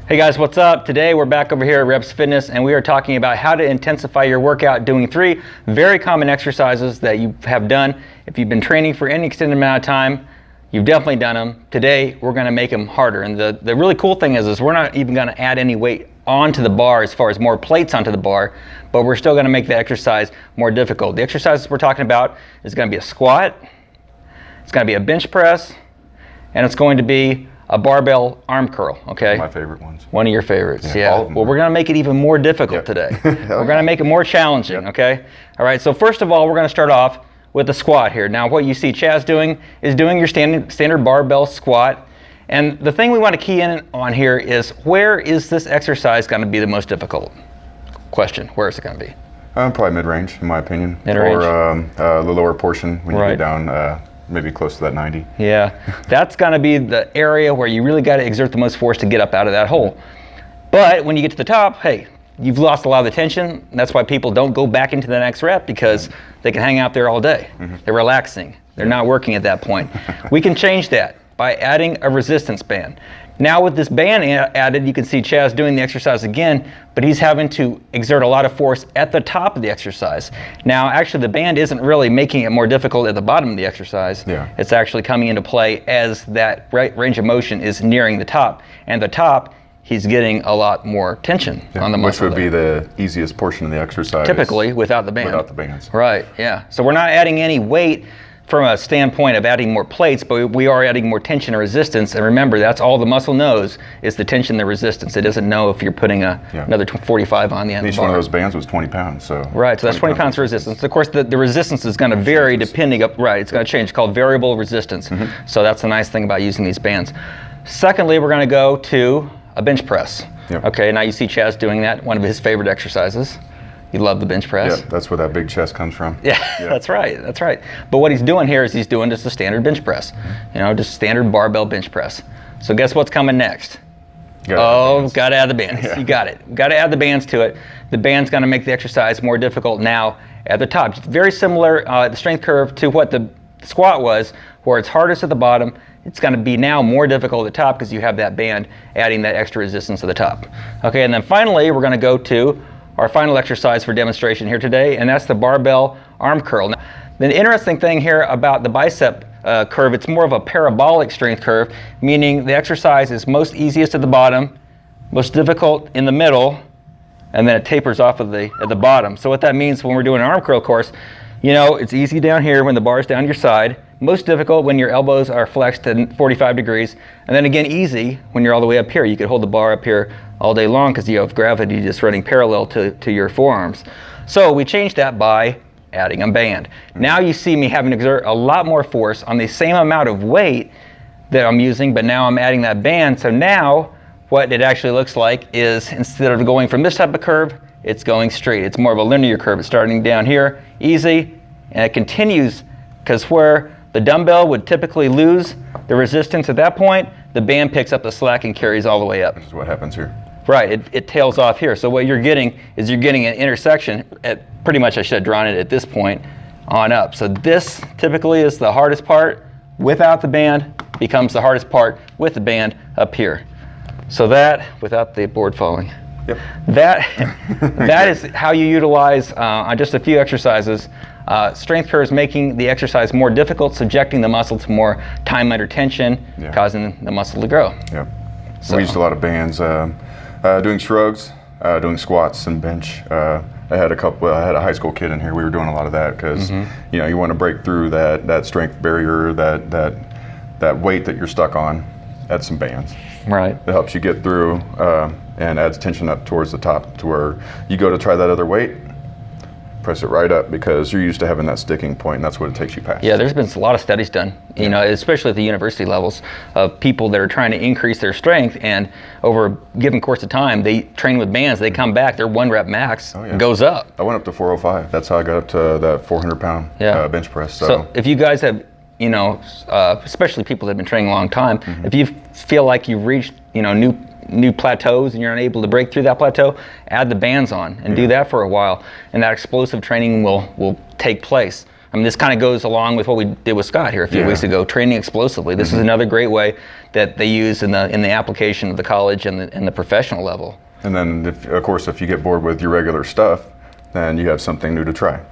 Hey guys, what's up? Today we're back over here at Reps Fitness and we are talking about how to intensify your workout doing 3 very common exercises that you have done. If you've been training for any extended amount of time, you've definitely done them. Today we're going to make them harder, and the really cool thing is we're not even going to add any weight onto the bar as far as more plates onto the bar, but we're still going to make the exercise more difficult. The exercises we're talking about is going to be a squat, it's going to be a bench press, and it's going to be a barbell arm curl, okay? My favorite ones. One of your favorites, yeah. All of them. Well, we're gonna make it even more difficult today. We're gonna make it more challenging, okay? All right, so first of all, we're gonna start off with the squat here. Now, what you see Chaz doing is doing your standard barbell squat. And the thing we wanna key in on here is, where is this exercise gonna be the most difficult? Question, where is it gonna be? Probably mid-range, in my opinion. Mid-range. Or the lower portion when you get down maybe close to that 90. Yeah, that's gonna be the area where you really gotta exert the most force to get up out of that hole. But when you get to the top, hey, you've lost a lot of the tension. That's why people don't go back into the next rep, because they can hang out there all day. They're relaxing. They're not working at that point. We can change that by adding a resistance band. Now with this band added, you can see Chaz doing the exercise again, but he's having to exert a lot of force at the top of the exercise. Now actually the band isn't really making it more difficult at the bottom of the exercise. It's actually coming into play as that range of motion is nearing the top. And the top, he's getting a lot more tension on the muscle. Which would be the easiest portion of the exercise. Typically without the band. Without the bands. Right, yeah. So we're not adding any weight from a standpoint of adding more plates, but we are adding more tension and resistance. And remember, that's all the muscle knows, is the tension and the resistance. It doesn't know if you're putting another 45 on the end of the bar. Each one of those bands was 20 pounds. So right, so that's 20 pounds of resistance. Of course, the resistance is going to vary depending up, right, it's going to change. It's called variable resistance. So that's the nice thing about using these bands. Secondly, we're going to go to a bench press. Okay, now you see Chaz doing that, one of his favorite exercises. You love the bench press. Yeah, that's where that big chest comes from. Yeah, that's right, that's right. But what he's doing here is he's doing just a standard bench press. You know, just standard barbell bench press. So guess what's coming next? Got to add the bands. You got it. Got to add the bands to it. The band's going to make the exercise more difficult now at the top. It's very similar, the strength curve, to what the squat was, where it's hardest at the bottom. It's going to be now more difficult at the top because you have that band adding that extra resistance at the top. Okay, and then finally we're going to go to our final exercise for demonstration here today, and that's the barbell arm curl. Now, the interesting thing here about the bicep curve, it's more of a parabolic strength curve, meaning the exercise is most easiest at the bottom, most difficult in the middle, and then it tapers off at the bottom. So what that means when we're doing an arm curl course, you know, it's easy down here when the bar's down your side, most difficult when your elbows are flexed at 45 degrees, and then again easy when you're all the way up here. You could hold the bar up here all day long because you have gravity just running parallel to your forearms. So we changed that by adding a band. Now you see me having to exert a lot more force on the same amount of weight that I'm using, but now I'm adding that band. So now what it actually looks like is, instead of going from this type of curve, it's going straight. It's more of a linear curve. It's starting down here, easy, and it continues, because where the dumbbell would typically lose the resistance at that point, the band picks up the slack and carries all the way up. This is what happens here. Right, it tails off here. So what you're getting is an intersection at, pretty much I should have drawn it at this point on up. So this typically is the hardest part without the band, becomes the hardest part with the band up here. So that, without the board falling. That is how you utilize, on just a few exercises, strength curves, making the exercise more difficult, subjecting the muscle to more time under tension, causing the muscle to grow. So we used a lot of bands, doing shrugs, doing squats and bench. I had a high school kid in here. We were doing a lot of that because you know, you want to break through that strength barrier, that weight that you're stuck on. Add some bands. Right. It helps you get through and adds tension up towards the top, to where you go to try that other weight, press it right up, because you're used to having that sticking point, and that's what it takes you past. Yeah, there's been a lot of studies done, you know, especially at the university levels, of people that are trying to increase their strength, and over a given course of time, they train with bands, they come back, their 1 rep max goes up. I went up to 405. That's how I got up to that 400-pound bench press. So if you guys have, you know, especially people that have been training a long time, if you feel like you've reached, you know, new plateaus and you're unable to break through that plateau, add the bands on and do that for a while, and that explosive training will take place. I mean, this kind of goes along with what we did with Scott here a few weeks ago, training explosively. This is another great way that they use in the application of the college and the professional level. And then, of course, if you get bored with your regular stuff, then you have something new to try.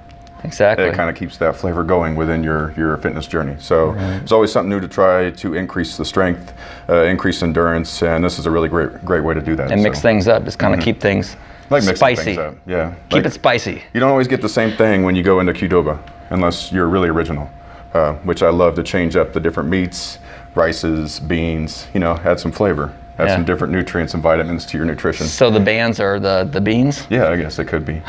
Exactly. It kind of keeps that flavor going within your fitness journey. So there's always something new to try to increase the strength, increase endurance, and this is a really great way to do that. And mix things up, just kind of keep things spicy. Things up. Yeah. Keep it spicy. You don't always get the same thing when you go into Qdoba, unless you're really original, which I love to change up the different meats, rices, beans, add some flavor. Add some different nutrients and vitamins to your nutrition. So the bands are the beans? Yeah, I guess it could be.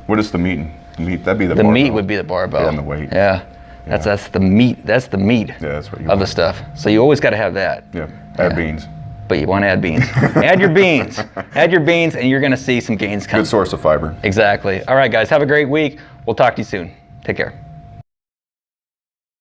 What is the meat? That'd be the barbell. Meat would be the barbell. Yeah, and the weight. Yeah. That's the meat. That's the meat that's what you of want. The stuff. So you always got to have that. Yeah. Add beans. But you want to add beans. Add your beans. Add your beans, and you're going to see some gains come. Good source of fiber. Exactly. All right, guys. Have a great week. We'll talk to you soon. Take care.